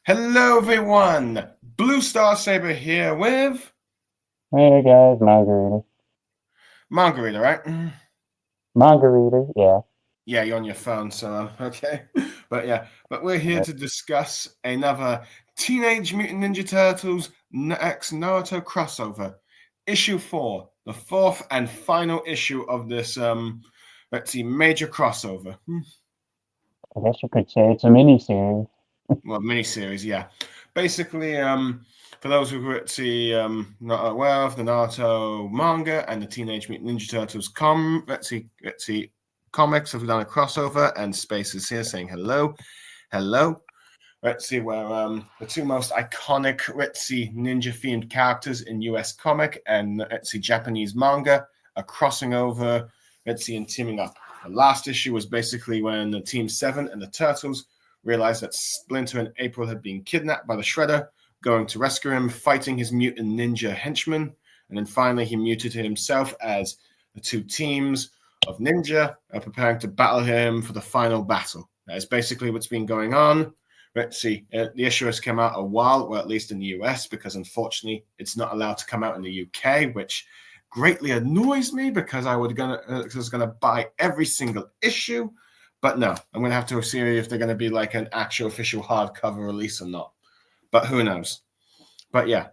Hello, everyone. Blue Star Saber here with Hey guys, MangaReader. MangaReader, right? MangaReader, yeah. Yeah, you're on your phone, so okay. But we're here to discuss another Teenage Mutant Ninja Turtles X Naruto crossover, issue 4, the fourth and final issue of this let's see, major crossover. I guess you could say it's a mini series. Well, miniseries, yeah. Basically, for those who are not aware of the Naruto manga and the Teenage Mutant Ninja Turtles comics have done a crossover, and Space is here saying hello, hello. Let's see where the two most iconic ninja themed characters in US comic and Japanese manga are crossing over. And teaming up. The last issue was basically when the Team 7 and the Turtles realized that Splinter and April had been kidnapped by the Shredder, going to rescue him, fighting his mutant ninja henchmen, and then finally he mutated himself as the two teams of ninja are preparing to battle him for the final battle. That is basically what's been going on. Let's see, the issue has come out a while, or at least in the US, because unfortunately it's not allowed to come out in the UK, which greatly annoys me because I was gonna buy every single issue. But no, I'm going to have to see if they're going to be like an actual official hardcover release or not. But who knows? But yeah.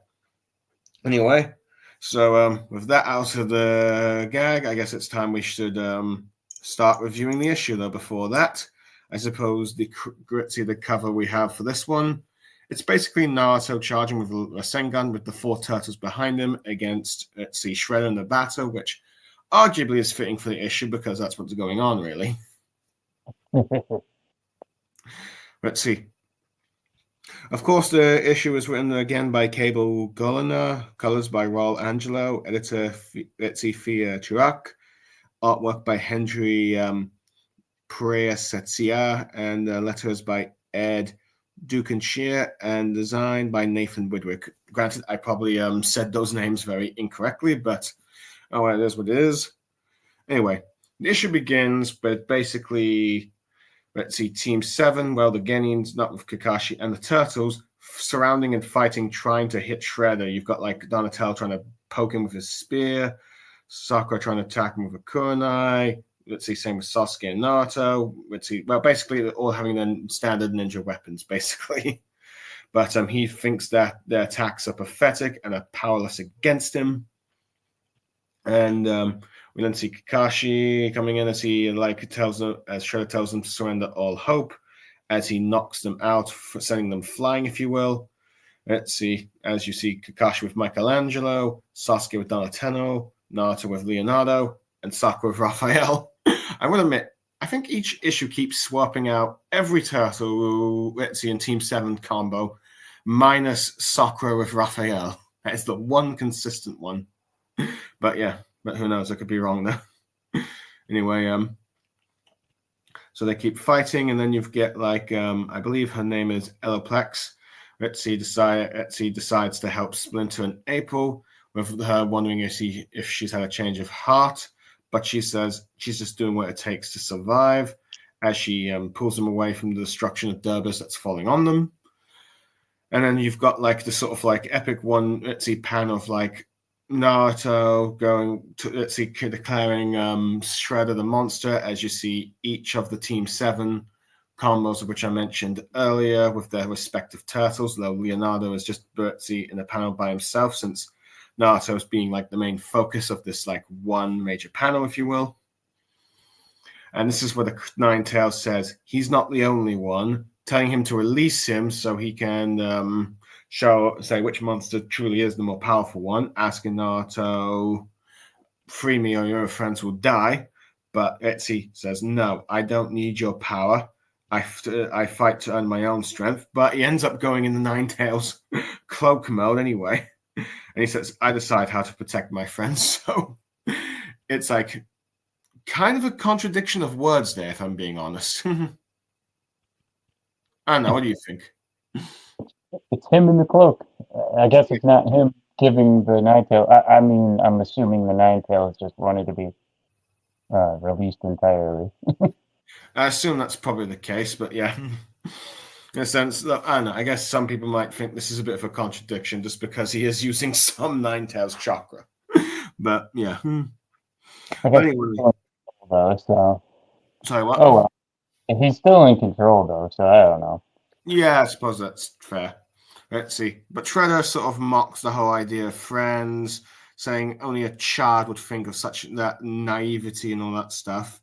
Anyway, so with that out of the gag, I guess it's time we should start reviewing the issue. Though before that, I suppose the cover we have for this one, it's basically Naruto charging with a Rasengan with the four turtles behind him against, Shredder in the battle, which arguably is fitting for the issue because that's what's going on, really. Let's see. Of course, the issue is written again by Cable Goliner, colors by Raul Angelo, editor Fia Chirac, artwork by Henry Perea Setsia, and letters by Ed Dukenshire, and design by Nathan Widwick. Granted, I probably said those names very incorrectly, but oh, well, it is what it is. Anyway, the issue begins with basically Team 7, well, the Genians, not with Kakashi, and the Turtles surrounding and fighting, trying to hit Shredder. You've got like Donatello trying to poke him with his spear, Sakura trying to attack him with a kunai. Same with Sasuke and Naruto. Well, basically, they're all having their standard ninja weapons, basically. But he thinks that their attacks are pathetic and are powerless against him. And we then see Kakashi coming in as he tells them, as Shredder tells them to surrender all hope, as he knocks them out, sending them flying, if you will. Let's see, as you see Kakashi with Michelangelo, Sasuke with Donatello, Naruto with Leonardo, and Sakura with Raphael. I will admit, I think each issue keeps swapping out every turtle, in Team 7 combo, minus Sakura with Raphael. That is the one consistent one. But yeah, but who knows? I could be wrong there. Anyway, so they keep fighting, and then you get I believe her name is Eloplex. Etsy decides to help Splinter and April, with her wondering if she's had a change of heart, but she says she's just doing what it takes to survive, as she pulls them away from the destruction of Derbys that's falling on them. And then you've got the sort of epic one pan of Naruto going to declaring Shredder the monster, as you see each of the Team 7 combos, which I mentioned earlier, with their respective turtles, though Leonardo is just in a panel by himself, since Naruto is being the main focus of this one major panel, if you will. And this is where the Ninetales says he's not the only one, telling him to release him so he can say which monster truly is the more powerful one, asking Naruto, free me or your friends will die. But Etsy says, no, I don't need your power. I fight to earn my own strength. But he ends up going in the Ninetales cloak mode anyway. And he says, I decide how to protect my friends. So it's kind of a contradiction of words there, if I'm being honest. I don't know. What do you think? It's him in the cloak. I guess it's not him giving the Ninetales. I mean, I'm assuming the Ninetales just wanted to be released entirely. I assume that's probably the case, but yeah. In a sense, look, I don't know. I guess some people might think this is a bit of a contradiction just because he is using some Ninetales chakra. But yeah. I But guess he's anyway, still in control, though, so. sorry, what? Oh well. He's still in control, though, so I don't know. Yeah, I suppose that's fair. Let's see. But Shredder sort of mocks the whole idea of friends, saying only a child would think of such that naivety and all that stuff.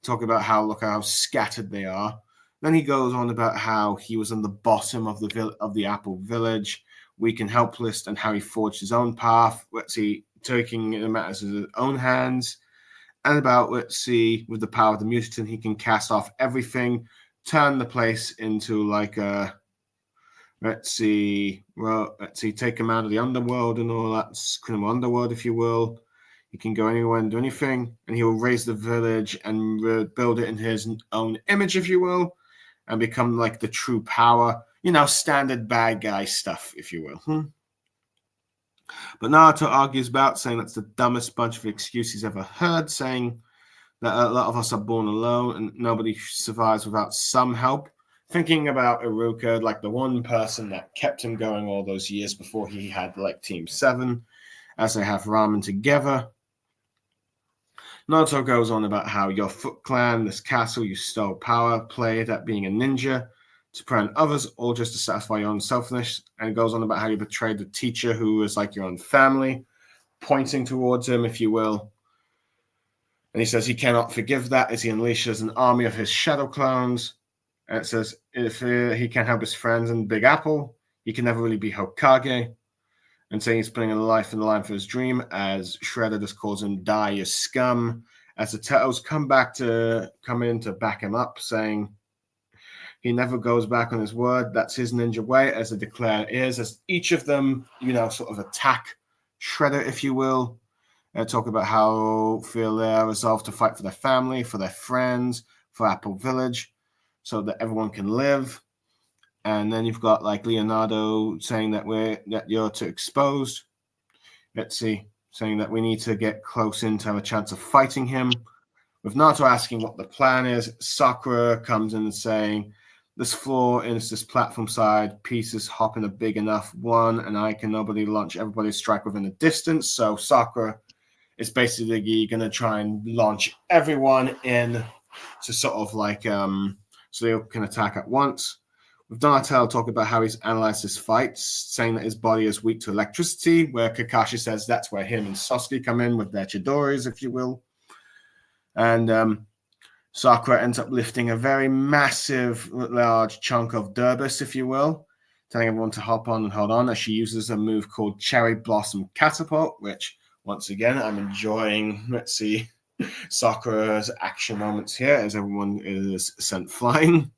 Talking about how look how scattered they are. Then he goes on about how he was on the bottom of the Apple Village, weak and helpless, and how he forged his own path. Let's see, taking the matters in his own hands, and about let's see, with the power of the mutant, he can cast off everything, turn the place into like a let's see, take him out of the underworld and all that criminal underworld, if you will. He can go anywhere and do anything, and he will raise the village and build it in his own image, if you will, and become like the true power. Standard bad guy stuff, if you will. But Naruto argues about, saying that's the dumbest bunch of excuses he's ever heard, saying that a lot of us are born alone and nobody survives without some help. Thinking about Iruka, like the one person that kept him going all those years before he had like Team 7, as they have ramen together. Naruto goes on about how your Foot Clan, this castle you stole power, played at being a ninja to prey on others, all just to satisfy your own selfishness, and goes on about how you betrayed the teacher who was like your own family, pointing towards him, if you will. And he says he cannot forgive that as he unleashes an army of his shadow clones. And it says if he can't help his friends in Big Apple, he can never really be Hokage. And saying he's putting a life in the line for his dream, as Shredder just calls him "die, you scum." As the Turtles come in to back him up, saying he never goes back on his word. That's his ninja way, as they declare is. As each of them, sort of attack Shredder, if you will. Talk about how feel their resolve to fight for their family, for their friends, for Apple Village, so that everyone can live. And then you've got like Leonardo saying that you're too exposed. Let's see, saying that we need to get close in to have a chance of fighting him. With Naruto asking what the plan is, Sakura comes in and saying, this floor is this platform side, pieces hop in a big enough one, and I can nobody launch everybody strike within a distance. So Sakura is basically going to try and launch everyone in to sort of like so they can attack at once. With Donatello talking about how he's analyzed his fights, saying that his body is weak to electricity, where Kakashi says that's where him and Sasuke come in with their Chidoris, if you will. And Sakura ends up lifting a very massive, large chunk of Durbus, if you will, telling everyone to hop on and hold on, as she uses a move called Cherry Blossom Catapult, which, once again, I'm enjoying. Let's see, Sakura's action moments here as everyone is sent flying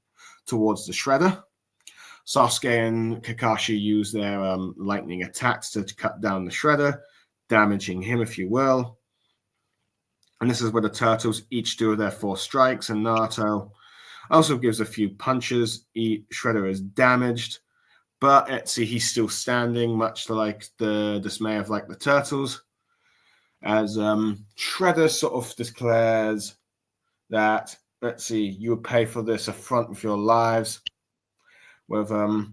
towards the Shredder. Sasuke and Kakashi use their lightning attacks to cut down the Shredder, damaging him, if you will. And this is where the Turtles each do their 4 strikes, and Naruto also gives a few punches. Shredder is damaged, but he's still standing, much to like the dismay of like the Turtles. As Shredder sort of declares that, you would pay for this affront with your lives. With I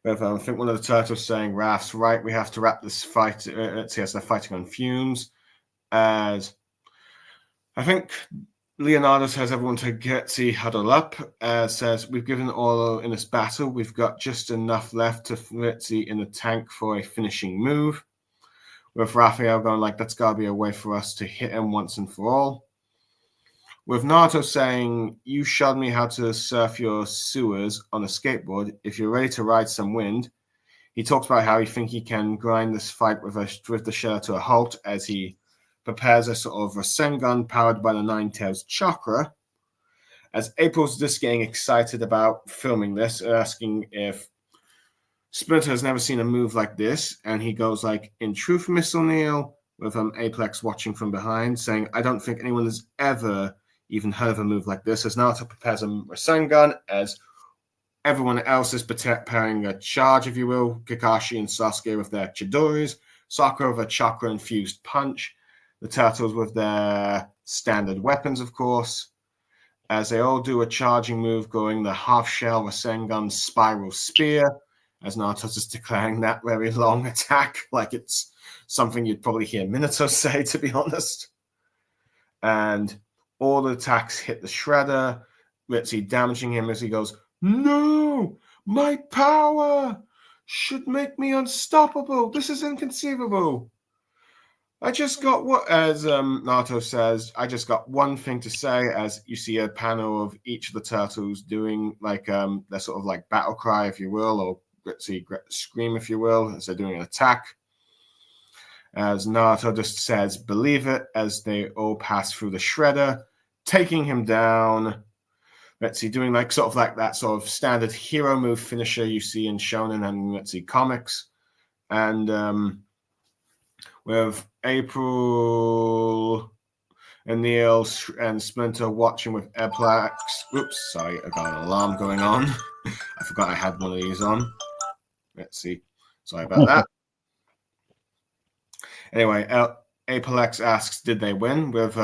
think one of the Turtles saying, Raph's right, we have to wrap this fight. As they're fighting on fumes. As I think Leonardo says everyone to huddle up. Says we've given all in this battle. We've got just enough left to in the tank for a finishing move. With Raphael going like, that's got to be a way for us to hit him once and for all. With Naruto saying, you showed me how to surf your sewers on a skateboard. If you're ready to ride some wind, he talks about how he thinks he can grind this fight with the Shredder to a halt as he prepares a sort of Rasengan powered by the Ninetales chakra. As April's just getting excited about filming this, asking if Splinter has never seen a move like this, and he goes like, in truth, Miss O'Neill, with Apex watching from behind, saying, I don't think anyone has ever even heard of a move like this, as Naruto prepares a Rasengan, as everyone else is preparing a charge, if you will. Kakashi and Sasuke with their Chidoris, Sakura with a chakra-infused punch, the Turtles with their standard weapons, of course, as they all do a charging move, going the half shell Rasengan spiral spear, as Naruto's just declaring that very long attack like it's something you'd probably hear Minato say, to be honest. And all the attacks hit the Shredder, Ritzy damaging him as he goes, "No! My power should make me unstoppable. This is inconceivable. I just got what," as Naruto says, "I just got one thing to say," as you see a panel of each of the turtles doing like their sort of like battle cry, if you will, or scream, if you will, as they're doing an attack. As Naruto just says, "Believe it," as they all pass through the Shredder, taking him down. Let's see, doing like sort of like that sort of standard hero move finisher you see in Shonen and let's see comics. And with April and Neil and Splinter watching with Eplax. Oops, sorry, I got an alarm going on. I forgot I had one of these on. Let's see. Sorry about that. Anyway, Apelex asks, did they win? With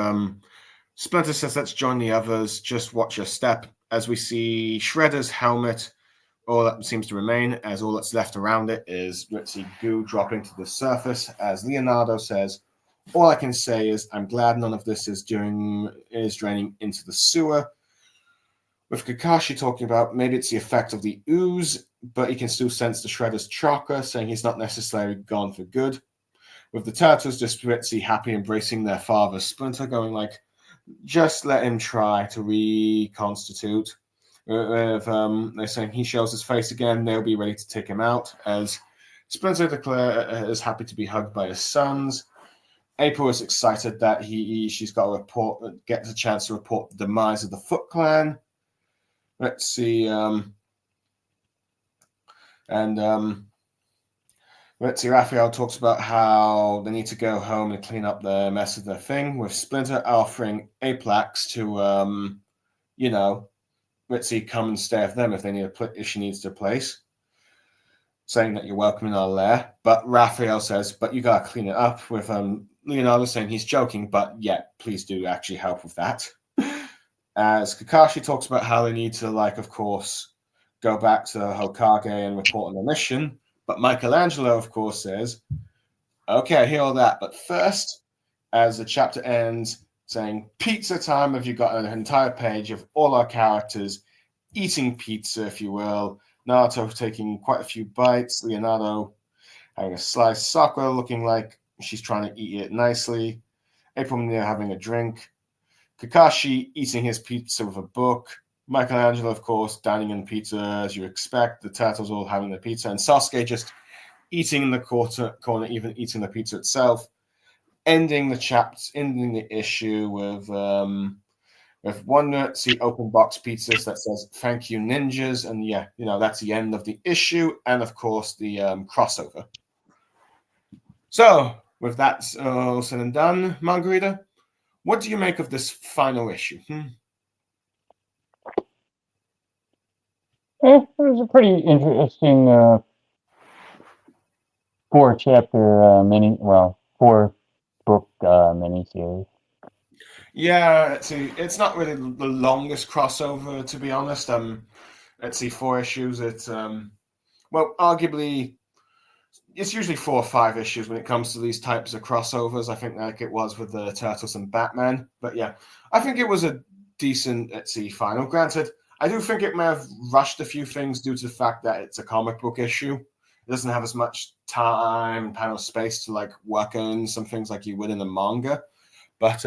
Splinter says, let's join the others. Just watch your step. As we see Shredder's helmet, all that seems to remain, as all that's left around it is, let's see, goo dropping to the surface. As Leonardo says, all I can say is I'm glad none of this is draining into the sewer. With Kakashi talking about maybe it's the effect of the ooze, but he can still sense the Shredder's chakra, saying he's not necessarily gone for good. With the turtles just Ritzy happy embracing their father, Splinter going like, just let him try to reconstitute. They're saying he shows his face again, they'll be ready to take him out, as Splinter is happy to be hugged by his sons. April is excited that she's got gets a chance to report the demise of the Foot Clan. Let's see, let's see, Raphael talks about how they need to go home and clean up the mess of their thing, with Splinter offering Aplax to, let's see, come and stay with them if she needs a place, saying that you're welcome in our lair. But Raphael says, but you gotta clean it up, with Leonardo saying he's joking, but yeah, please do actually help with that. As Kakashi talks about how they need to, like, of course, go back to Hokage and report on the mission. But Michelangelo, of course, says, okay, I hear all that. But first, as the chapter ends, saying, pizza time, have you got an entire page of all our characters eating pizza, if you will. Naruto taking quite a few bites. Leonardo having a slice. Sakura looking like she's trying to eat it nicely. April near having a drink. Kakashi eating his pizza with a book. Michelangelo, of course, dining in pizza as you expect. The turtles all having the pizza. And Sasuke just eating in the corner, even eating the pizza itself. Ending the issue with one open box pizzas that says "Thank you, ninjas," and yeah, that's the end of the issue, and of course the crossover. So, with that all said and done, MangaReader, what do you make of this final issue? It was a pretty interesting 4-book miniseries. Yeah, let's see. It's not really the longest crossover, to be honest. Let's see, 4 issues. It's arguably, it's usually 4 or 5 issues when it comes to these types of crossovers. I think like it was with the Turtles and Batman. But yeah, I think it was a decent, final. Granted, I do think it may have rushed a few things due to the fact that it's a comic book issue. It doesn't have as much time and panel space to like work on some things like you would in a manga. But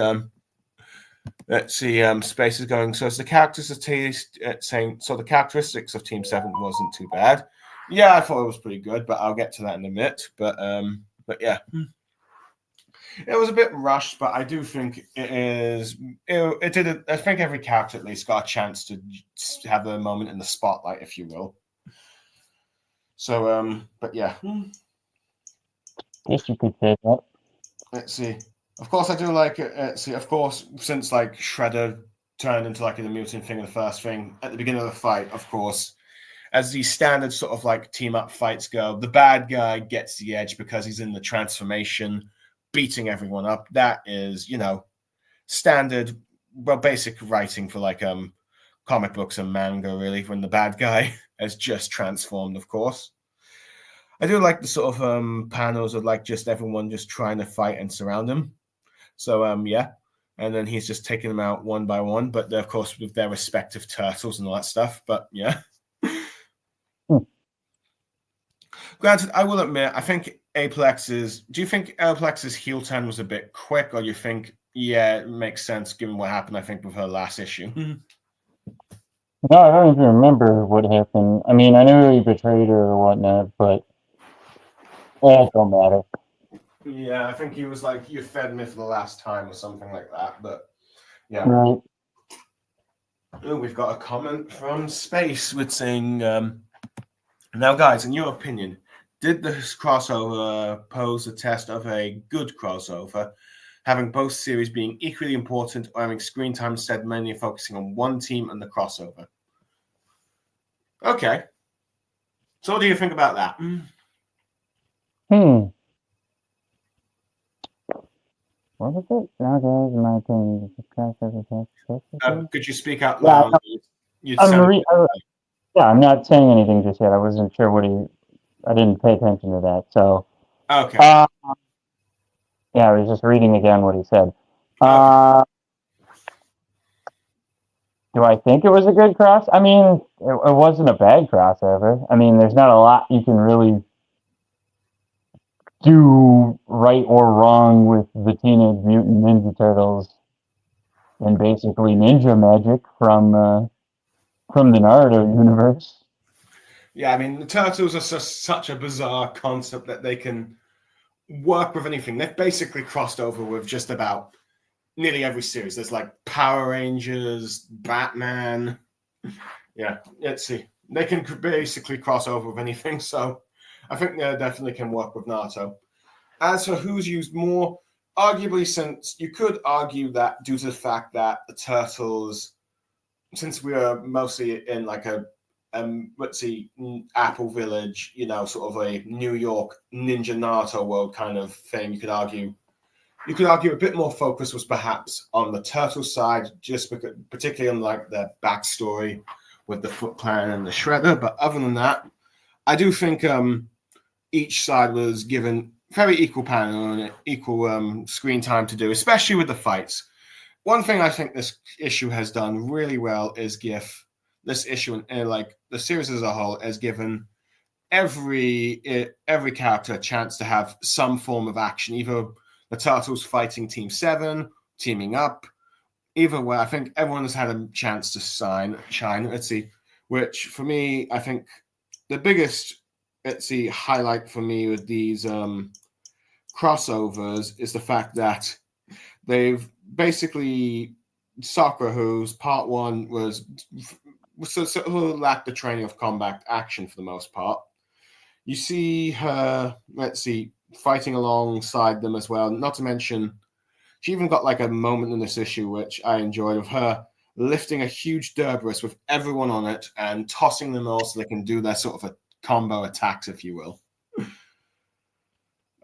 let's see, space is going. So as the characters are saying, so the characteristics of Team 7 wasn't too bad. Yeah, I thought it was pretty good, but I'll get to that in a minute. But yeah, it was a bit rushed, but I do think it is. It did. I think every character at least got a chance to have a moment in the spotlight, if you will. So, but yeah. Guess you could say that. Let's see. Of course, I do like it. See, of course, since like Shredder turned into like the mutant thing in the first thing at the beginning of the fight, of course, as the standard sort of like team up fights go, the bad guy gets the edge because he's in the transformation, beating everyone up. That is, standard basic writing for like comic books and manga, really, when the bad guy has just transformed, of course. I do like the sort of panels of like just everyone just trying to fight and surround him. So yeah, and then he's just taking them out one by one, but of course with their respective turtles and all that stuff. But yeah. Granted, I will admit, I think Aplex's. Do you think Aplex's heel turn was a bit quick, or do you think, yeah, it makes sense given what happened? I think with her last issue. No, I don't even remember what happened. I mean, I knew he betrayed her or whatnot, but it don't matter. Yeah, I think he was like, "You fed me for the last time" or something like that. But yeah. Right. Oh, we've got a comment from Space with saying, "Now, guys, in your opinion, did this crossover pose a test of a good crossover, having both series being equally important, or having screen time instead mainly focusing on one team and the crossover?" Okay. So what do you think about that? What was it? Now, guys, in my opinion, the crossover. Could you speak out loud? Yeah, I'm not saying anything just yet. I wasn't sure I didn't pay attention to that. So, okay. Yeah, I was just reading again what he said. Okay. Do I think it was a good cross? I mean, it wasn't a bad crossover. I mean, there's not a lot you can really do right or wrong with the Teenage Mutant Ninja Turtles and basically ninja magic from the Naruto universe. Yeah, I mean, the Turtles are such a bizarre concept that they can work with anything. They've basically crossed over with just about nearly every series. There's like Power Rangers, Batman. Yeah, let's see. They can basically cross over with anything. So I think they definitely can work with Naruto. As for who's used more, arguably, since you could argue that due to the fact that the Turtles, since we are mostly in like a let's see, Apple Village, sort of a New York Ninja Naruto world kind of thing, you could argue a bit more focus was perhaps on the Turtle side, just because, particularly on like their backstory with the Foot Clan and the Shredder. But other than that, I do think each side was given very equal panel and equal screen time to do, especially with the fights. One thing I think this issue has done really well is give this issue and like the series as a whole has given every character a chance to have some form of action, either the Turtles fighting Team 7, teaming up, either way. I think everyone has had a chance to shine. Let's see, which for me, I think the biggest highlight for me with these crossovers is the fact that they've basically Sakura, whose part one was who lacked the training of combat action for the most part. You see her, fighting alongside them as well. Not to mention, she even got like a moment in this issue which I enjoyed of her lifting a huge Derberus with everyone on it and tossing them all so they can do their sort of a combo attacks, if you will.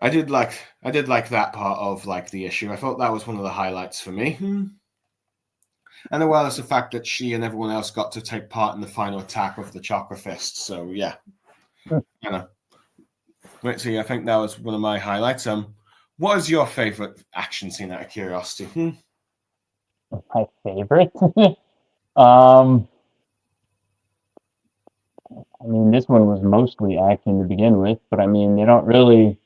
I did like that part of like the issue. I thought that was one of the highlights for me. And as well as the fact that she and everyone else got to take part in the final attack with the Chakra Fist. So yeah. Let's see, I think that was one of my highlights. What is your favorite action scene out of curiosity? My favorite? I mean, this one was mostly action to begin with, but I mean, they don't really.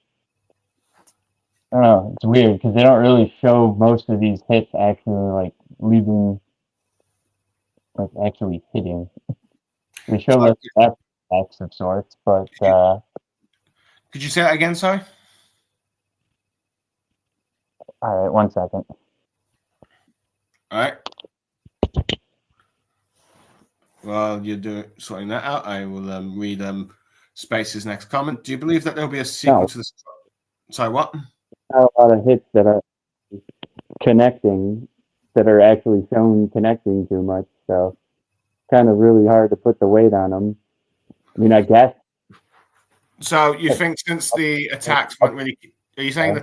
I don't know. It's weird because they don't really show most of these hits actually like leaving, like actually hitting. They show like acts of sorts, but. Could you say that again? Sorry. All right, 1 second. All right. While you're sorting that out, I will read Space's next comment. Do you believe that there'll be a sequel to this? Sorry, what? A lot of hits that are connecting, that are actually shown connecting too much, so kind of really hard to put the weight on them. I mean, I guess. So you think since the attacks weren't really, are you saying the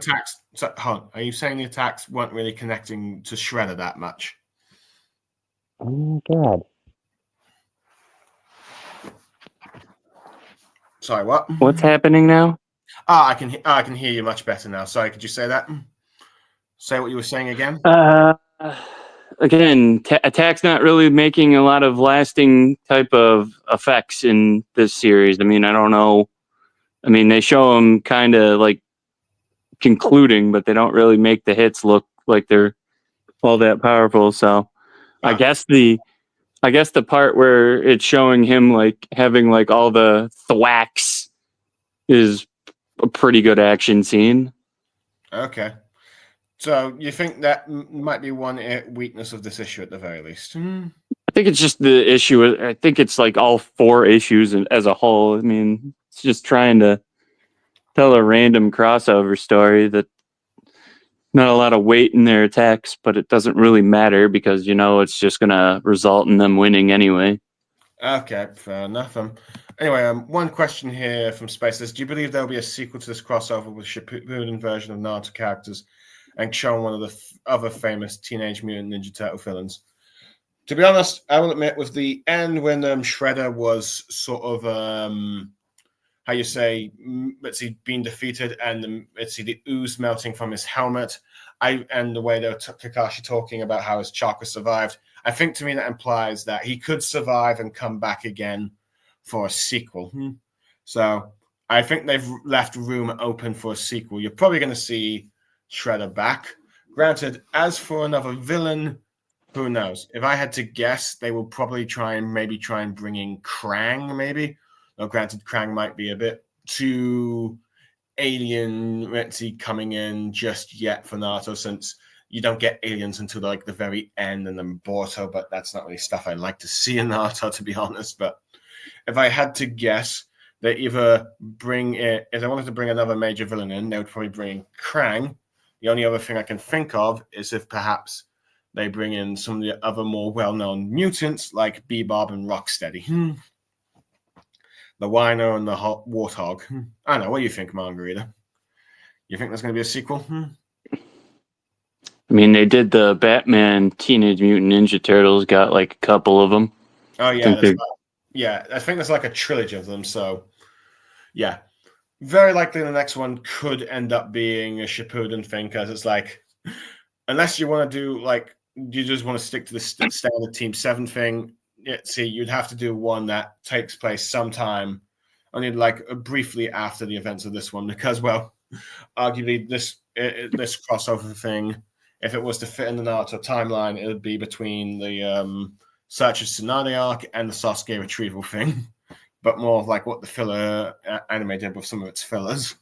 attacks weren't really connecting to Shredder that much? Oh my god. Sorry, what? What's happening now? I can hear you much better now. Sorry, could you say that? Say what you were saying again. Again, Attack's not really making a lot of lasting type of effects in this series. I mean, I don't know. I mean, they show them kind of like concluding, but they don't really make the hits look like they're all that powerful. So, I guess the part where it's showing him like having like all the thwacks is a pretty good action scene. Okay. So you think that might be one weakness of this issue at the very least? I think it's just the issue. I think it's like all 4 issues as a whole. I mean, it's just trying to tell a random crossover story that not a lot of weight in their attacks, but it doesn't really matter because it's just gonna result in them winning anyway. Okay, fair enough. Anyway, one question here from Space says, do you believe there'll be a sequel to this crossover with Shippuden version of Naruto characters and showing one of the other famous Teenage Mutant Ninja Turtle villains? To be honest, I will admit, with the end when Shredder was sort of, how you say, let's see, being defeated, and let's see, the ooze melting from his helmet, and the way that Kakashi talking about how his chakra survived, I think to me that implies that he could survive and come back again for a sequel. So I think they've left room open for a sequel. You're probably going to see Shredder back. Granted, as for another villain, who knows? If I had to guess, they will probably try and bring in Krang, maybe. Now, granted, Krang might be a bit too alien, let's see, coming in just yet for Naruto, since you don't get aliens until like the very end and then Boruto, but that's not really stuff I like to see in Naruto, to be honest. But if I had to guess, they either bring in, if they wanted to bring another major villain in, they would probably bring Krang. The only other thing I can think of is if perhaps they bring in some of the other more well-known mutants like Bebop and Rocksteady. The Wino and the Warthog. I don't know. What do you think, MangaReader? You think there's going to be a sequel? I mean, they did the Batman Teenage Mutant Ninja Turtles, got like a couple of them. Oh, yeah. I think there's like a trilogy of them. So, yeah. Very likely the next one could end up being a Shippuden thing, because it's like, unless you want to do like, you just want to stick to the standard Team 7 thing, you'd have to do one that takes place sometime, only like briefly after the events of this one, because, well, arguably this crossover thing, if it was to fit in the Naruto timeline, it would be between the Search of Tsunade arc and the Sasuke retrieval thing, but more of like what the filler anime did with some of its fillers.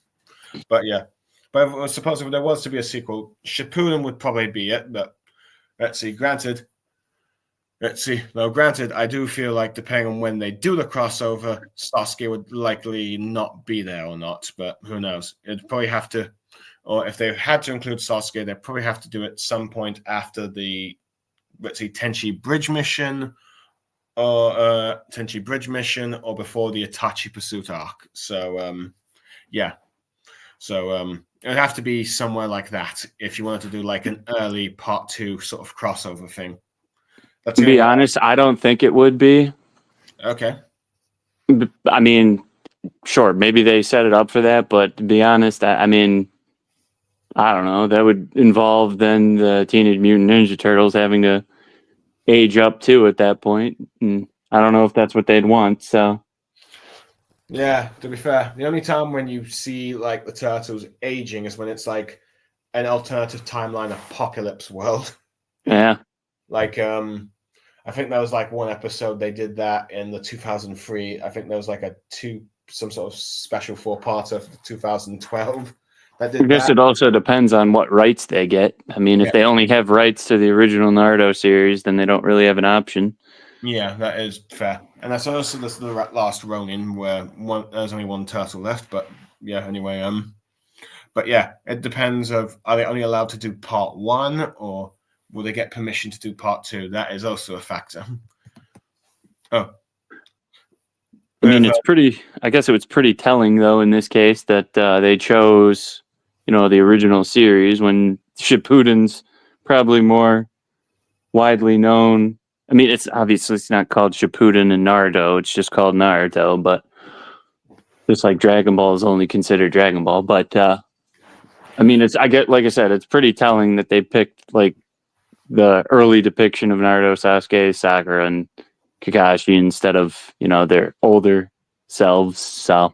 But yeah, but suppose if there was to be a sequel, Shippuden would probably be it. But let's see. Granted, I do feel like depending on when they do the crossover, Sasuke would likely not be there or not. But who knows? It'd probably have to, or if they had to include Sasuke, they'd probably have to do it some point after the, let's see, Tenchi Bridge mission, or before the Itachi Pursuit arc. So yeah. So it'd have to be somewhere like that if you wanted to do like an early part 2 sort of crossover thing. To be honest, I don't think it would be. Okay. I mean, sure, maybe they set it up for that, but to be honest, I mean, I don't know. That would involve then the Teenage Mutant Ninja Turtles having to age up too at that point. And I don't know if that's what they'd want. So yeah, to be fair, the only time when you see like the turtles aging is when it's like an alternative timeline apocalypse world. Yeah. Like I think there was like one episode they did that in the 2003. I think there was like some sort of special 4-parter for 2012 that did I guess that. it also depends on what rights they get. I mean, if they only have rights to the original Naruto series, then they don't really have an option. Yeah, that is fair. And that's also the last Ronin where there's only one turtle left. But yeah, anyway, but yeah, it depends of, are they only allowed to do part 1, or will they get permission to do part 2? That is also a factor. Oh. I mean, I guess it was pretty telling, though, in this case, that they chose, the original series when Shippuden's probably more widely known I mean, it's not called Shippuden and Naruto. It's just called Naruto, but just like Dragon Ball is only considered Dragon Ball. But I mean, like I said, it's pretty telling that they picked like the early depiction of Naruto, Sasuke, Sakura, and Kakashi instead of their older selves. So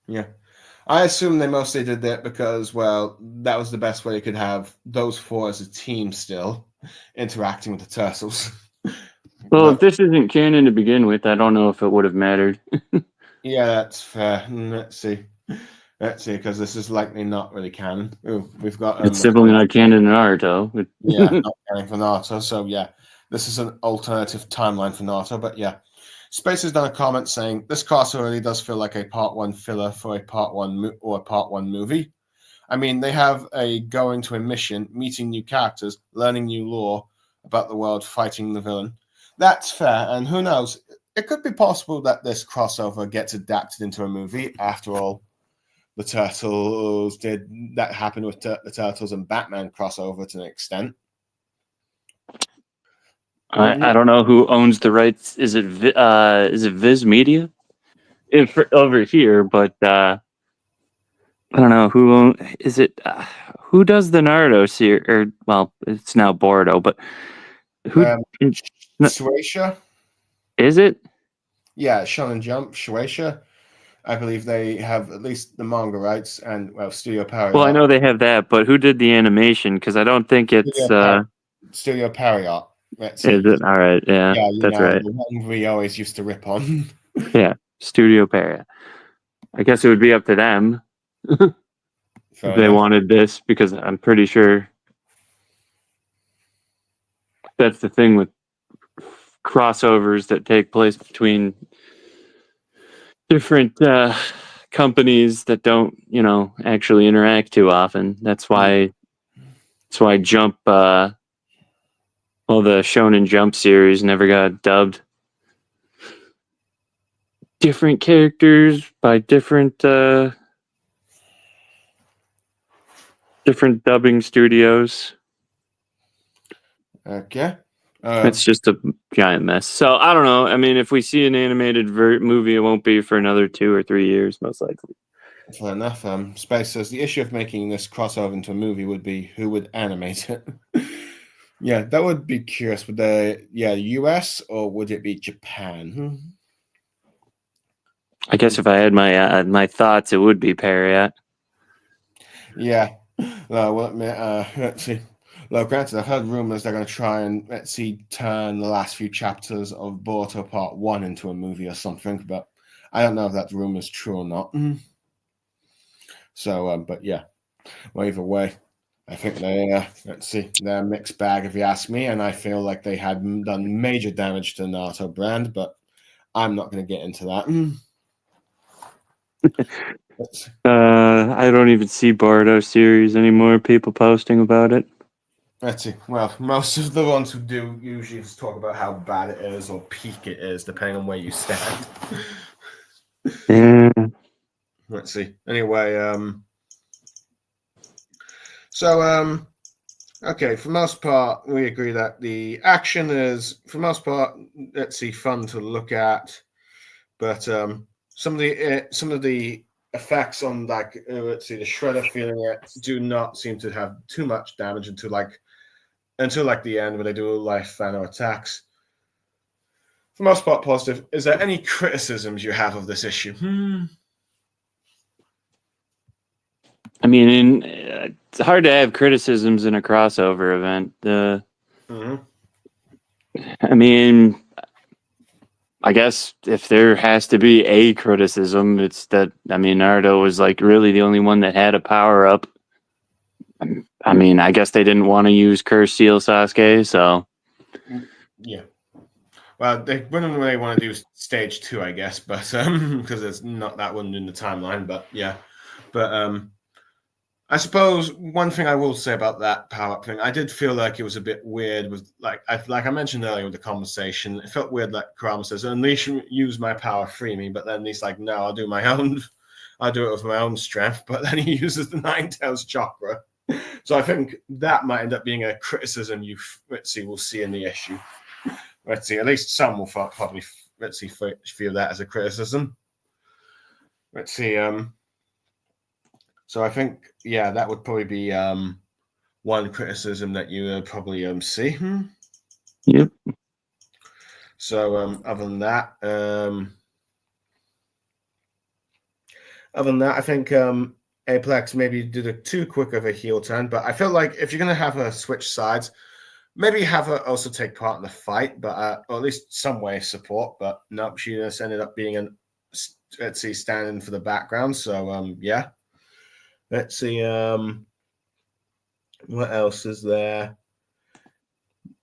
Yeah. I assume they mostly did that because, well, that was the best way they could have those four as a team still interacting with the turtles. well, if this isn't canon to begin with, I don't know if it would have mattered. Yeah, that's fair. Let's see, because this is likely not really canon. Ooh, we've got It's simply not canon in Naruto. yeah, not canon for Naruto. So yeah, this is an alternative timeline for Naruto. But yeah, Space has done a comment saying this crossover really does feel like a part one filler for a part one part one movie. I mean, they have a going to a mission, meeting new characters, learning new lore about the world, fighting the villain. That's fair, and who knows? It could be possible that this crossover gets adapted into a movie. After all, the Turtles did that happen with the Turtles and Batman crossover to an extent. I don't know who owns the rights. Is it Viz Media? Over here, but I don't know who is it. Who does the Naruto series? Or well, it's now Boruto, but who Shueisha? Is it? Yeah, Shonen Jump, Shueisha. I believe they have at least the manga rights and Studio Power. Well, I know they have that, but who did the animation? Because I don't think it's Studio Power. Is it? All right, yeah, that's right. The one we always used to rip on. Yeah, Studio Power. I guess it would be up to them if they wanted this, because I'm pretty sure that's the thing with crossovers that take place between different companies that don't, actually interact too often. That's why Jump, the Shonen Jump series never got dubbed. Different characters by different dubbing studios. Okay. It's just a giant mess. So I don't know. I mean, if we see an animated movie, it won't be for another 2 or 3 years, most likely. Fair enough. Space says the issue of making this crossover into a movie would be who would animate it. Yeah, that would be curious. Would the US or would it be Japan? I guess if I had my thoughts, it would be Parrot. Yeah. Let's see. Well, granted, I've heard rumors they're going to try and, turn the last few chapters of Boruto Part 1 into a movie or something, but I don't know if that rumor is true or not. So, but yeah. Well, either way, I think they're a mixed bag if you ask me, and I feel like they had done major damage to the Naruto brand, but I'm not going to get into that. I don't even see Boruto series anymore. People posting about it. Let's see. Well, most of the ones who do usually just talk about how bad it is or peak it is, depending on where you stand. Yeah. Let's see. Anyway, okay, for most part, we agree that the action is, for most part, fun to look at, but some of the effects on the Shredder feeling it do not seem to have too much damage until the end when they do life Thanos attacks. For most part, positive. Is there any criticisms you have of this issue? I mean, it's hard to have criticisms in a crossover event. I mean, I guess if there has to be a criticism, it's that, Naruto was like really the only one that had a power up. I mean, I guess they didn't want to use Curse Seal Sasuke, so. Yeah. Well, they wouldn't really want to do stage 2, I guess, but because there's not that one in the timeline, but yeah. But I suppose one thing I will say about that power-up thing, I did feel like it was a bit weird with, like I mentioned earlier with the conversation, it felt weird that Kurama says, unleash, use my power, free me, but then he's like, no, I'll do it with my own strength, but then he uses the Nine-Tails chakra. So I think that might end up being a criticism we'll see in the issue. let's see, at least some will probably feel that as a criticism. Let's see. So I think that would probably be one criticism that you would probably see. Yep. So other than that, I think Aplex maybe did a too quick of a heel turn. But I feel like if you're gonna have her switch sides, maybe have her also take part in the fight, but or at least some way support. But nope, she just ended up being standing for the background. So yeah. Let's see. What else is there?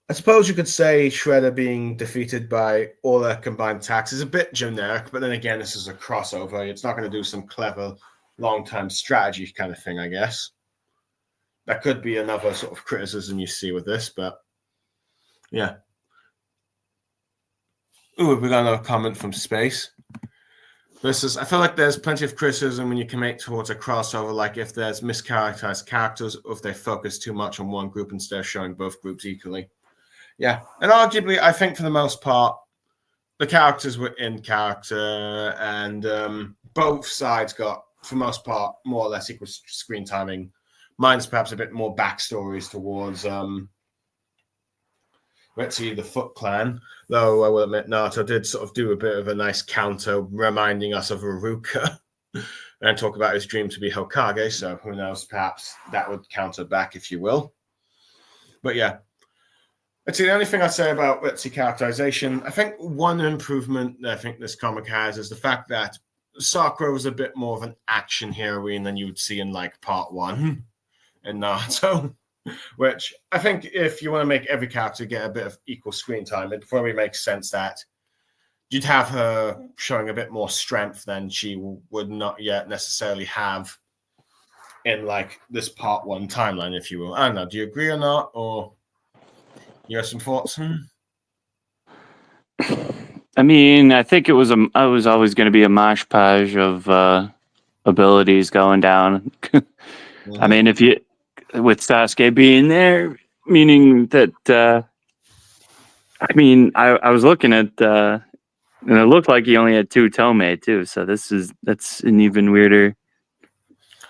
I suppose you could say Shredder being defeated by all their combined attacks is a bit generic, but then again, this is a crossover. It's not going to do some clever long-term strategy kind of thing, I guess. That could be another sort of criticism you see with this, but yeah. Ooh, we got another comment from Space. I feel like there's plenty of criticism when you can make towards a crossover, like if there's mischaracterized characters or if they focus too much on one group instead of showing both groups equally. Yeah, and arguably, I think for the most part, the characters were in character, and both sides got, for the most part, more or less equal screen timing. Mine's perhaps a bit more backstories towards, let's see, the Foot Clan. Though I will admit, Naruto did sort of do a bit of a nice counter, reminding us of Iruka, and talk about his dream to be Hokage. So who knows? Perhaps that would counter back, if you will. But yeah. Let's see, the only thing I'd say about, let's see, characterization, I think one improvement that I think this comic has is the fact that Sakura was a bit more of an action heroine than you would see in, like, part 1 in Naruto, which I think if you want to make every character get a bit of equal screen time, it probably makes sense that you'd have her showing a bit more strength than she would not yet necessarily have in, like, this part 1 timeline, if you will. I don't know, do you agree or not, or... You have some thoughts? I mean, I think I was always going to be a mosh podge of abilities going down. Mm-hmm. I mean, with Sasuke being there, meaning that I mean, I was looking at and it looked like he only had 2 Tomei too. So that's an even weirder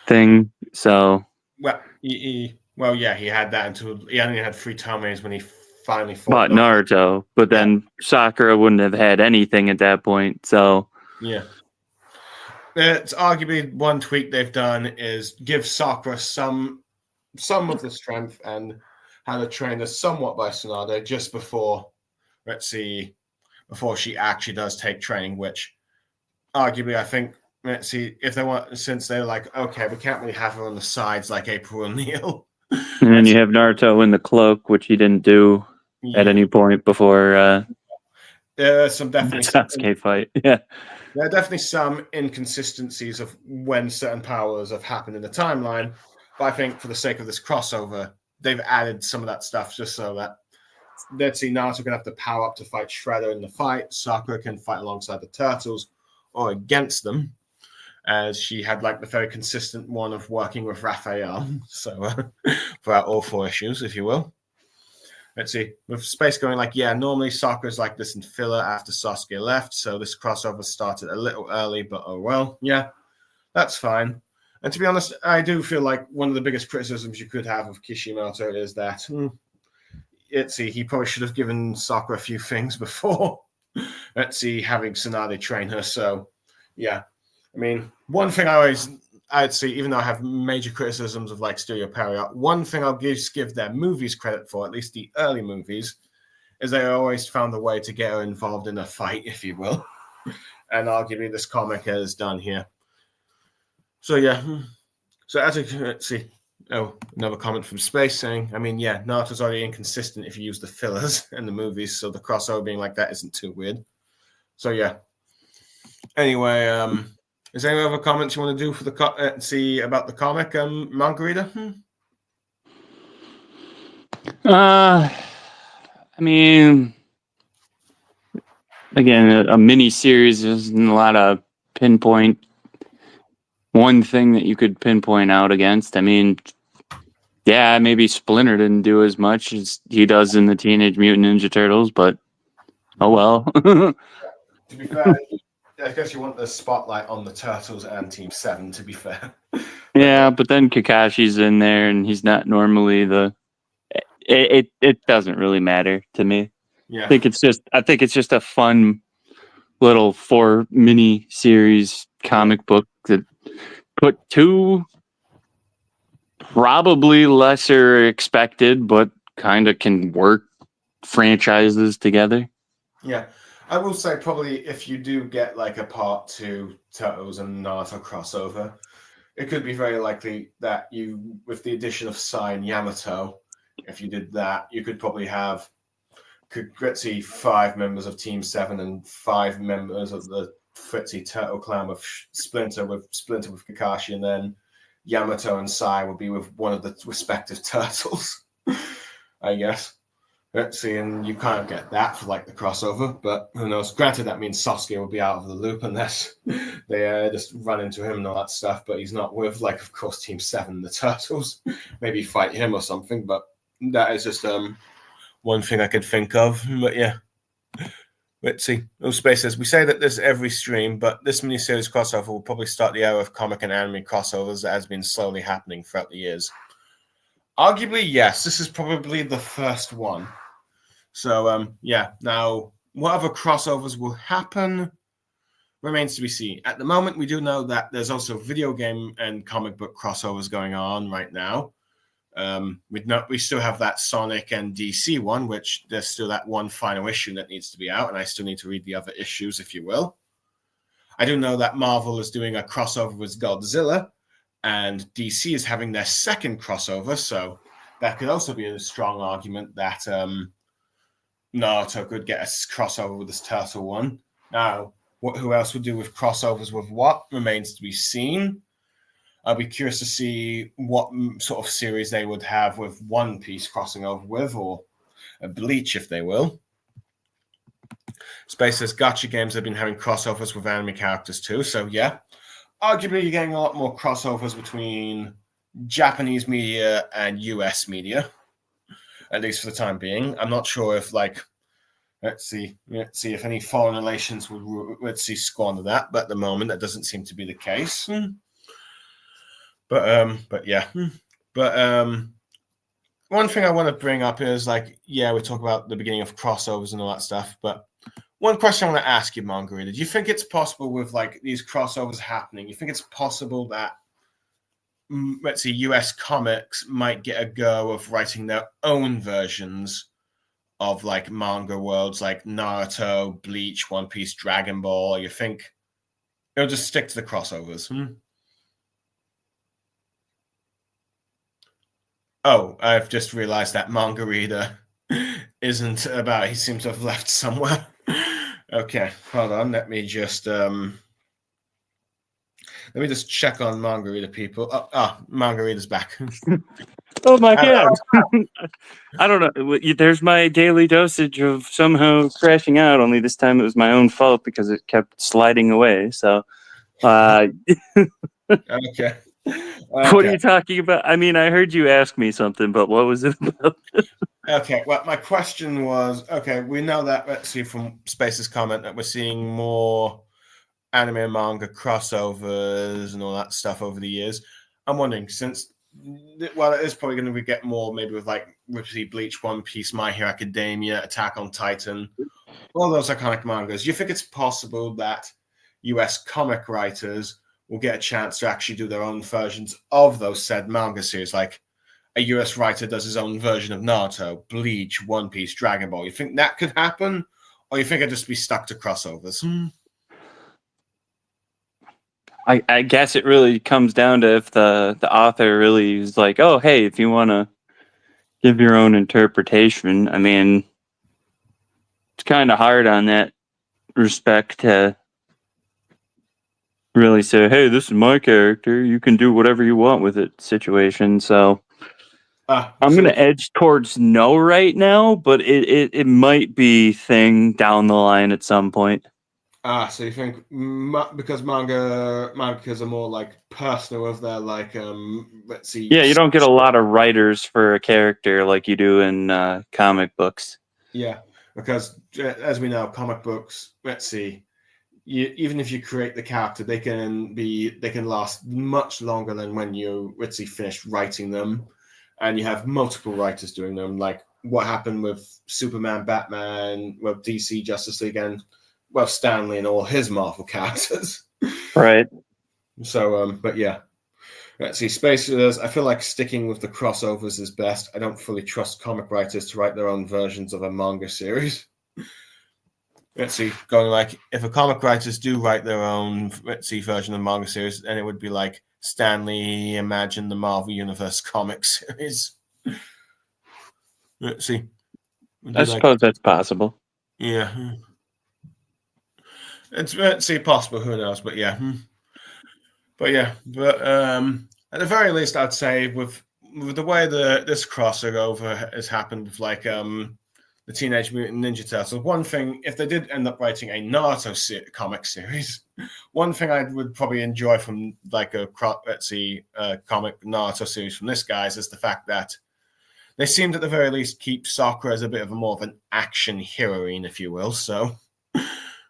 thing. So well, he had that until he only had 3 Tomeis when he finally fought Naruto, but then Sakura wouldn't have had anything at that point. So yeah, it's arguably one tweak they've done is give Sakura some of the strength and have her trained somewhat by Tsunade just before, before she actually does take training. Which arguably, I think, let's see, if they want, since they're like, okay, we can't really have her on the sides like April O'Neil. And then you have Naruto in the cloak, which he didn't do at any point before some definitely Sasuke fight. Yeah. There are definitely some inconsistencies of when certain powers have happened in the timeline, but I think for the sake of this crossover, they've added some of that stuff just so that, let's see, Naruto can have the power up to fight Shredder in the fight, Sakura can fight alongside the Turtles or against them, as she had like the very consistent one of working with Raphael, so throughout all 4 issues, if you will. Let's see, with Space going like, yeah, normally Sakura's like this in filler after Sasuke left, so this crossover started a little early, but oh well, yeah, that's fine. And to be honest, I do feel like one of the biggest criticisms you could have of Kishimoto is that, he probably should have given Sakura a few things before, having Tsunade train her, so, yeah. I mean, one thing I'd say, even though I have major criticisms of like Studio Pierrot, one thing I'll give their movies credit for, at least the early movies, is they always found a way to get her involved in a fight, if you will. And arguably this comic has done here. So yeah. So let's see. Oh, another comment from Space saying, I mean, yeah, Naruto's already inconsistent if you use the fillers in the movies, so the crossover being like that isn't too weird. So yeah. Anyway, is there any other comments you want to do for the see about the comic, MangaReader? I mean, again, a mini series isn't a lot of pinpoint one thing that you could pinpoint out against. I mean, yeah, maybe Splinter didn't do as much as he does in the Teenage Mutant Ninja Turtles, but Oh well. To be fair, I guess you want the spotlight on the Turtles and Team 7, to be fair. Yeah, but then Kakashi's in there, and he's not normally the. It doesn't really matter to me. Yeah. I think it's just a fun little 4 mini series comic book that put two probably lesser expected, but kind of can work franchises together. Yeah. I will say probably if you do get like a part 2 Turtles and Naruto crossover, it could be very likely that you, with the addition of Sai and Yamato, if you did that, you could probably have, let's see, 5 members of Team 7 and 5 members of the Fritzy Turtle Clan with Splinter with Kakashi, and then Yamato and Sai would be with one of the respective turtles, I guess. Let's see, and you kind of get that for like the crossover, but who knows? Granted, that means Sasuke will be out of the loop unless they just run into him and all that stuff, but he's not with, like, of course, Team 7, the Turtles. Maybe fight him or something, but that is just one thing I could think of. But yeah, let's see. Spaces. We say that this every stream, but this miniseries crossover will probably start the era of comic and anime crossovers that has been slowly happening throughout the years. Arguably, yes. This is probably the first one. So, yeah. Now, what other crossovers will happen remains to be seen. At the moment, we do know that there's also video game and comic book crossovers going on right now. We still have that Sonic and DC one, which there's still that one final issue that needs to be out, and I still need to read the other issues, if you will. I do know that Marvel is doing a crossover with Godzilla, and DC is having their second crossover, so that could also be a strong argument that Naruto could get a crossover with this Turtle one. Now, who else would do with crossovers with what remains to be seen. I'll be curious to see what sort of series they would have with One Piece crossing over with, or a Bleach, if they will. Space says gacha games have been having crossovers with anime characters too, so yeah. Arguably, you're getting a lot more crossovers between Japanese media and US media, at least for the time being. I'm not sure if, like, let's see if any foreign relations would, squander that, but at the moment that doesn't seem to be the case. But yeah. But one thing I want to bring up is, like, yeah, we talk about the beginning of crossovers and all that stuff, but one question I want to ask you, MangaReader, do you think it's possible with, like, these crossovers happening, you think it's possible that, let's see, US comics might get a go of writing their own versions of, like, manga worlds like Naruto, Bleach, One Piece, Dragon Ball, or you think it'll just stick to the crossovers? Oh, I've just realized that MangaReader isn't about. He seems to have left somewhere. Okay, hold on. Let me just check on MangaReader, people. MangaReader's back. Oh my god! I don't know. There's my daily dosage of somehow crashing out. Only this time it was my own fault because it kept sliding away. So, Okay. What are you talking about? I mean, I heard you ask me something, but what was it about? Okay, well, my question was, okay, we know that, let's see, from Space's comment, that we're seeing more anime and manga crossovers and all that stuff over the years. I'm wondering, since, well, it is probably going to get more maybe with, like, Bleach, One Piece, My Hero Academia, Attack on Titan, all those iconic mangas. Do you think it's possible that US comic writers will get a chance to actually do their own versions of those said manga series, like a US writer does his own version of Naruto, Bleach, One Piece, Dragon Ball? You think that could happen? Or you think it'd just be stuck to crossovers? I guess it really comes down to if the author really is like, oh, hey, if you want to give your own interpretation. I mean, it's kind of hard on that respect to really say, hey, this is my character. You can do whatever you want with it situation. So I'm going to edge towards no right now, but it might be thing down the line at some point. So you think because mangas are more, like, personal of their, like, let's see. Yeah, you don't get a lot of writers for a character like you do in comic books. Yeah. because as we know, comic books. Let's see. Even if you create the character, they can last much longer than when you finished writing them, and you have multiple writers doing them. Like what happened with Superman, Batman, well, DC, Justice League, and well, Stanley and all his Marvel characters. Right. So, but yeah. Let's see, Space Raiders. I feel like sticking with the crossovers is best. I don't fully trust comic writers to write their own versions of a manga series. Let's see, going like, if a comic writers do write their own, version of the manga series, then it would be like Stanley Imagine the Marvel Universe comic series. Let's see. I suppose that's possible. Yeah. Let's see, possible, who knows, but yeah. But at the very least, I'd say with the way this crossover has happened with like the Teenage Mutant Ninja Turtles, one thing, if they did end up writing a Naruto comic series, one thing I would probably enjoy from like a comic Naruto series from this guys is the fact that they seem to at the very least keep Sakura as a bit of more of an action heroine, if you will. So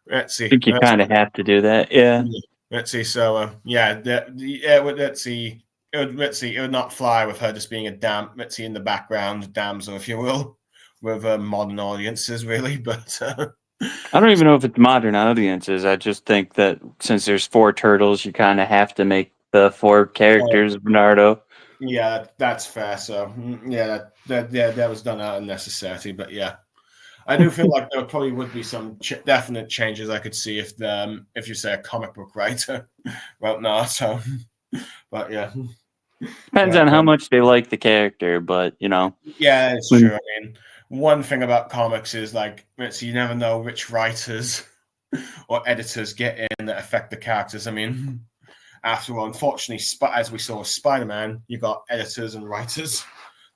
let's see. I think you kind of have to do that, yeah. Let's see. So let's see. It would not fly with her just being in the background damsel, if you will, with modern audiences, really. But I don't even know if it's modern audiences. I just think that since there's 4 turtles, you kind of have to make the 4 characters of Naruto. Yeah, that's fair. So yeah, that was done out of necessity. But yeah, I do feel like there probably would be some definite changes I could see if you say a comic book writer wrote Naruto. But yeah, Depends on how much they like the character, but you know. Yeah, it's true. I mean, one thing about comics is like you never know which writers or editors get in that affect the characters. I mean, after all, unfortunately, as we saw with Spider-Man, you got editors and writers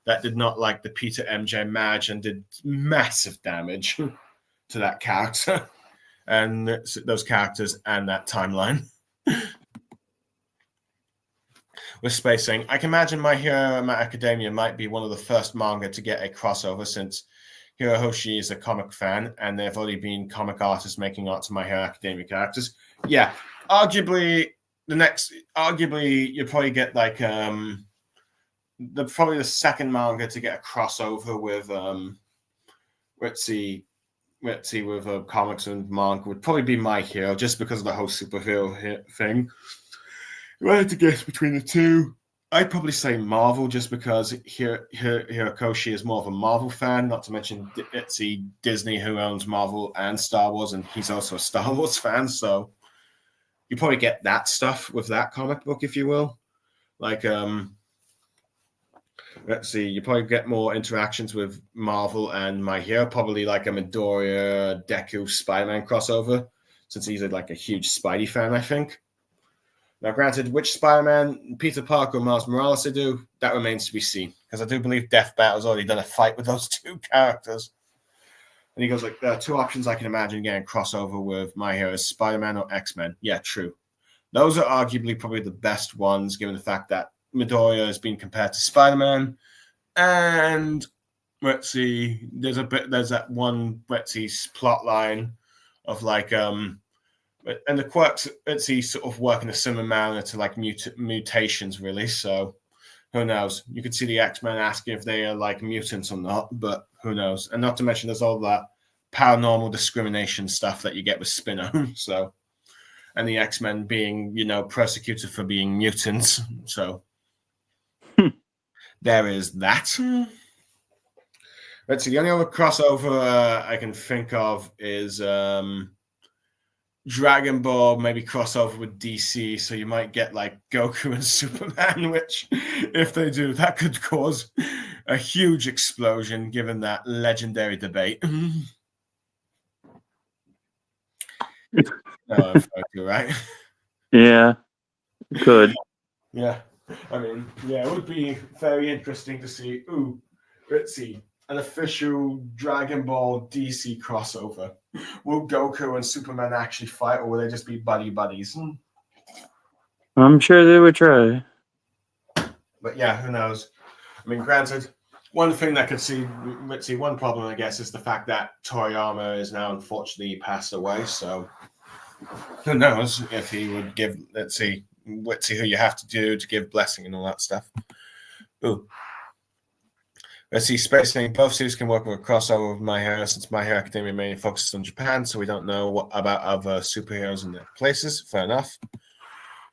that did not like the Peter MJ marriage and did massive damage to that character and those characters and that timeline. With Space saying, I can imagine My Hero Academia might be one of the first manga to get a crossover since Hirohoshi is a comic fan and there have already been comic artists making art to My Hero Academia characters. Yeah, arguably you'll probably get like probably the second manga to get a crossover with with comics and manga would probably be My Hero, just because of the whole superhero thing. If I had to guess between the two, I'd probably say Marvel, just because Hirokoshi is more of a Marvel fan, not to mention Disney, who owns Marvel and Star Wars, and he's also a Star Wars fan, so you probably get that stuff with that comic book, if you will. Like, you probably get more interactions with Marvel and My Hero, probably like a Midoriya, Deku, Spider-Man crossover, since he's like a huge Spidey fan, I think. Now, granted, which Spider-Man, Peter Parker or Miles Morales they do, that remains to be seen. Because I do believe Death Battle's already done a fight with those 2 characters. And he goes, like, there are 2 options I can imagine getting crossover with My Hero, Spider-Man or X-Men. Yeah, true. Those are arguably probably the best ones, given the fact that Midoriya has been compared to Spider-Man. And, there's that one, plot line of, like, and the quirks, sort of work in a similar manner to like mutations, really. So who knows? You could see the X-Men asking if they are like mutants or not, but who knows? And not to mention, there's all that paranormal discrimination stuff that you get with Spinner. So, and the X-Men being, persecuted for being mutants. So there is that. Let's see. The only other crossover I can think of is Dragon Ball, maybe crossover with DC, so you might get like Goku and Superman, which, if they do, that could cause a huge explosion given that legendary debate. You're right. Yeah, good. Yeah, I mean, yeah, it would be very interesting to see. Let's see, an official Dragon Ball DC crossover. Will Goku and Superman actually fight, or will they just be buddies? I'm sure they would try. But yeah, who knows? I mean, granted, One thing that could see, let's see, one problem, I guess, is the fact that Toriyama is now unfortunately passed away. So who knows if he would give, let's see who you have to do to give blessing and all that stuff. Ooh. Let's see, Space saying both series can work with a crossover with My Hero, since My Hero Academia mainly focuses on Japan, so we don't know what about other superheroes in their places. Fair enough.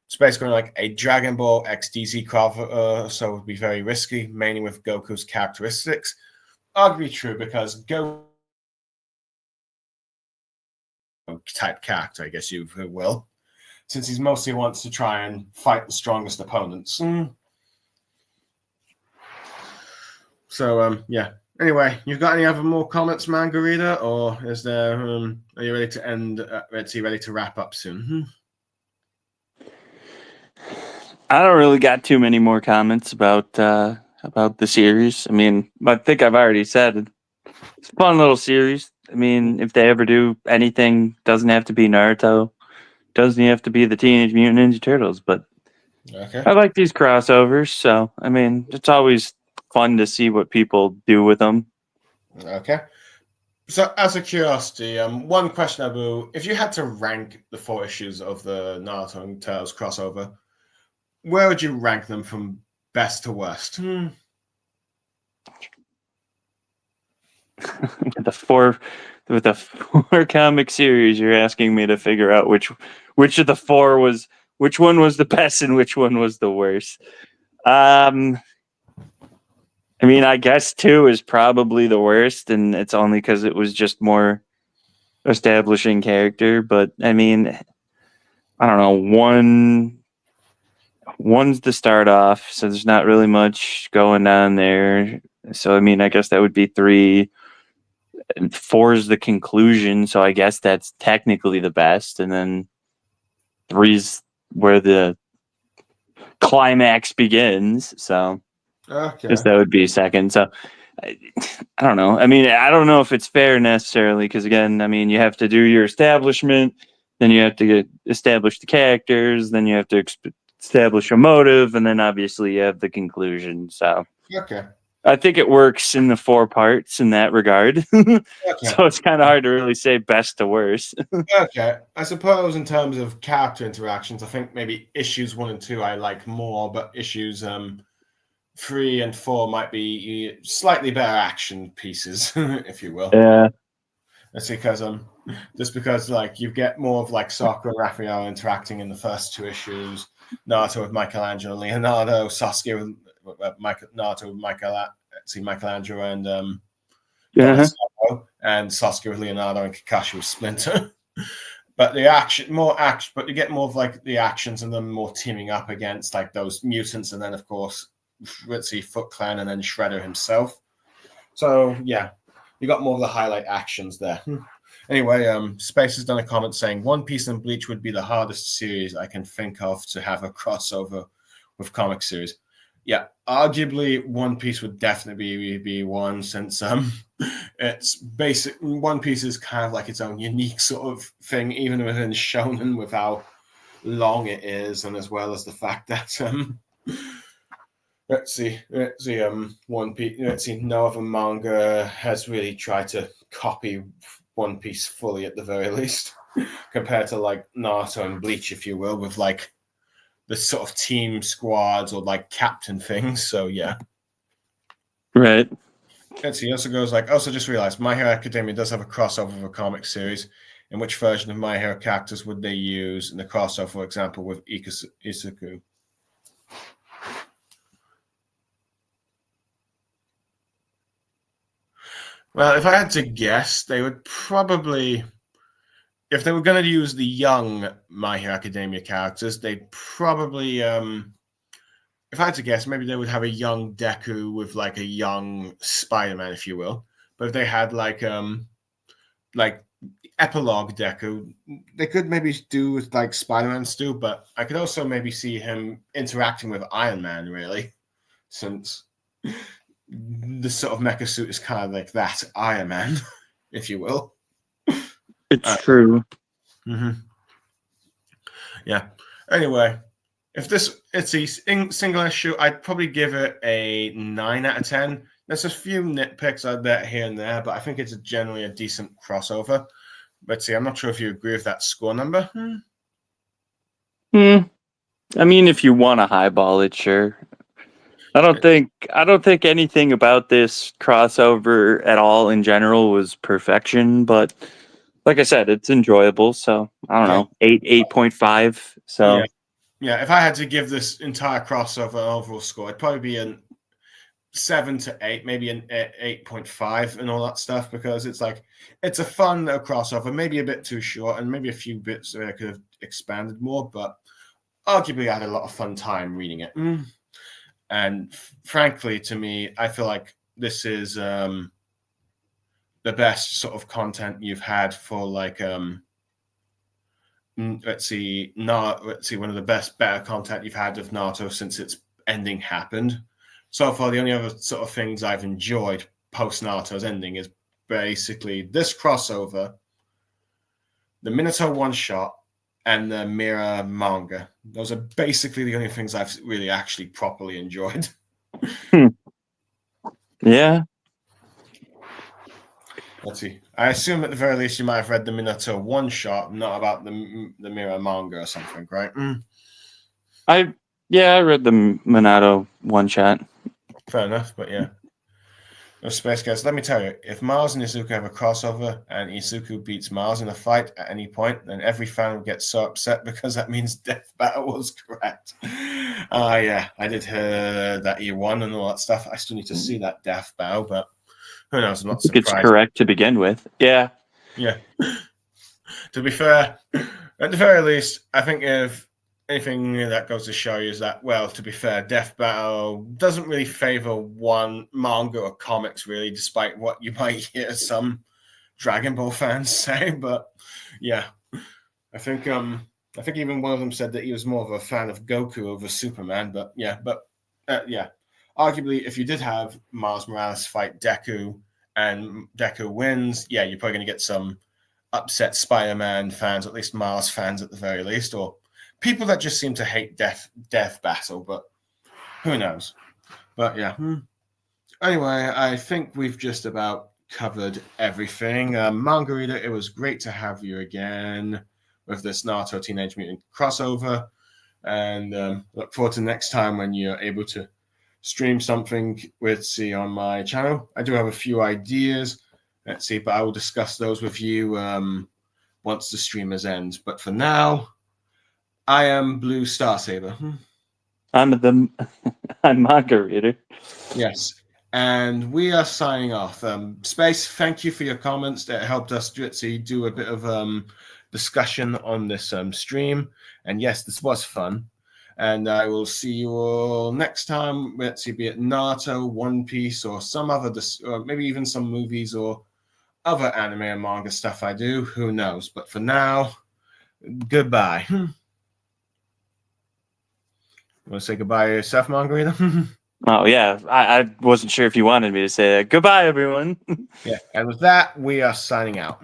Space going like a Dragon Ball X DC crossover, so it would be very risky, mainly with Goku's characteristics. Arguably true, because Goku type character, I guess you will, since he mostly wants to try and fight the strongest opponents. So, yeah. Anyway, you've got any other more comments, Manga Reader, or is there? Are you ready to end? Ready to wrap up soon? I don't really got too many more comments about the series. I mean, I think I've already said it's a fun little series. I mean, if they ever do anything, doesn't have to be Naruto, doesn't have to be the Teenage Mutant Ninja Turtles, but Okay. I like these crossovers. So, I mean, it's always fun to see what people do with them. Okay. So, as a curiosity, one question, Abu: if you had to rank the 4 issues of the Naruto and Turtles crossover, where would you rank them from best to worst? With the four comic series, you're asking me to figure out which of the 4 was, which one was the best and which one was the worst. I mean, I guess 2 is probably the worst, and it's only because it was just more establishing character. But I mean, I don't know. One's the start off, so there's not really much going on there. So I mean, I guess that would be 3. And 4 is the conclusion, so I guess that's technically the best. And then 3's where the climax begins. So Okay. I guess that would be second. So I don't know. I mean, I don't know if it's fair necessarily, because again, I mean, you have to do your establishment, then you have to establish the characters, then you have to establish a motive, and then obviously you have the conclusion. So Okay. I think it works in the 4 parts in that regard. Okay. So it's kind of hard to really say best to worst. Okay. I suppose in terms of character interactions, I think maybe issues 1 and 2 I like more, but issues 3 and 4 might be slightly better action pieces, if you will. Yeah. That's because like you get more of like Sakura and Raphael interacting in the first 2 issues, Naruto with Michelangelo, Leonardo, Sasuke with Naruto with Michelangelo and Donatello, and Sasuke with Leonardo and Kakashi with Splinter. But but you get more of like the actions and them more teaming up against like those mutants, and then of course Foot Clan and then Shredder himself. So yeah, you got more of the highlight actions there. Anyway, Space has done a comment saying One Piece and Bleach would be the hardest series I can think of to have a crossover with comic series. Yeah, arguably One Piece would definitely be one, since it's basic. One Piece is kind of like its own unique sort of thing, even within shonen, with how long it is, and as well as the fact that One Piece. No other manga has really tried to copy One Piece fully, at the very least, compared to like Naruto and Bleach, if you will, with like the sort of team squads or like captain things. So yeah. Right. He also goes like, also just realized My Hero Academia does have a crossover of a comic series. In which version of My Hero characters would they use in the crossover, for example, with Isuku? Well, if I had to guess, they would probably, if they were going to use the young My Hero Academia characters, they'd probably, if I had to guess, maybe they would have a young Deku with like a young Spider-Man, if you will. But if they had like epilogue Deku, they could maybe do with like Spider-Man still, but I could also maybe see him interacting with Iron Man, really, since the sort of mecha suit is kind of like that Iron Man, if you will. It's true. Mm-hmm. Yeah. Anyway, if it's a single issue, I'd probably give it a 9 out of 10. There's a few nitpicks out there here and there, but I think it's generally a decent crossover. Let's see, I'm not sure if you agree with that score number. I mean, if you want to highball it, sure. I don't think anything about this crossover at all in general was perfection, but like I said, it's enjoyable. So I don't know, 8.5. So yeah. If I had to give this entire crossover an overall score, it'd probably be an 7 to 8, maybe an 8.5 and all that stuff, because it's like it's a fun little crossover, maybe a bit too short, and maybe a few bits I could have expanded more, but arguably I had a lot of fun time reading it. And frankly, to me, I feel like this is the best sort of content you've had for like let's see, one of the better content you've had of Naruto since its ending happened. So far, the only other sort of things I've enjoyed post Naruto's ending is basically this crossover, the Minato one shot, and the Mirror manga. Those are basically the only things I've really actually properly enjoyed. Yeah. Let's see. I assume at the very least you might have read the Minato one shot, not about the Mirror manga or something, right? I read the Minato one shot. Fair enough, but yeah. Space Guys, let me tell you, if Mars and Izuku have a crossover and Izuku beats Mars in a fight at any point, then every fan will get so upset because that means Death Battle was correct. Yeah, I did hear that he won and all that stuff. I still need to see that Death Battle, but who knows? I'm not surprised. It's correct to begin with. Yeah. Yeah. To be fair, at the very least, I think if anything that goes to show you is that, well, to be fair, Death Battle doesn't really favor one manga or comics, really, despite what you might hear some Dragon Ball fans say. But yeah, I think even one of them said that he was more of a fan of Goku over Superman. But yeah, arguably, if you did have Miles Morales fight Deku and Deku wins, yeah, you're probably going to get some upset Spider-Man fans, or at least Miles fans at the very least, or people that just seem to hate Death Battle, but who knows? But yeah. Anyway, I think we've just about covered everything. Manga Reader, it was great to have you again with this Naruto Teenage Mutant crossover, and look forward to next time when you're able to stream something on my channel. I do have a few ideas, but I will discuss those with you once the streamers end. But for now, I am Blue Star Saber. I'm Manga Reader. Yes. And we are signing off. Space, thank you for your comments. That helped us do a bit of discussion on this stream. And yes, this was fun. And I will see you all next time. Be it Naruto, One Piece, or some other, or maybe even some movies or other anime and manga stuff I do. Who knows? But for now, goodbye. Want to say goodbye to yourself, Margarita? Oh, yeah. I wasn't sure if you wanted me to say that. Goodbye, everyone. Yeah. And with that, we are signing out.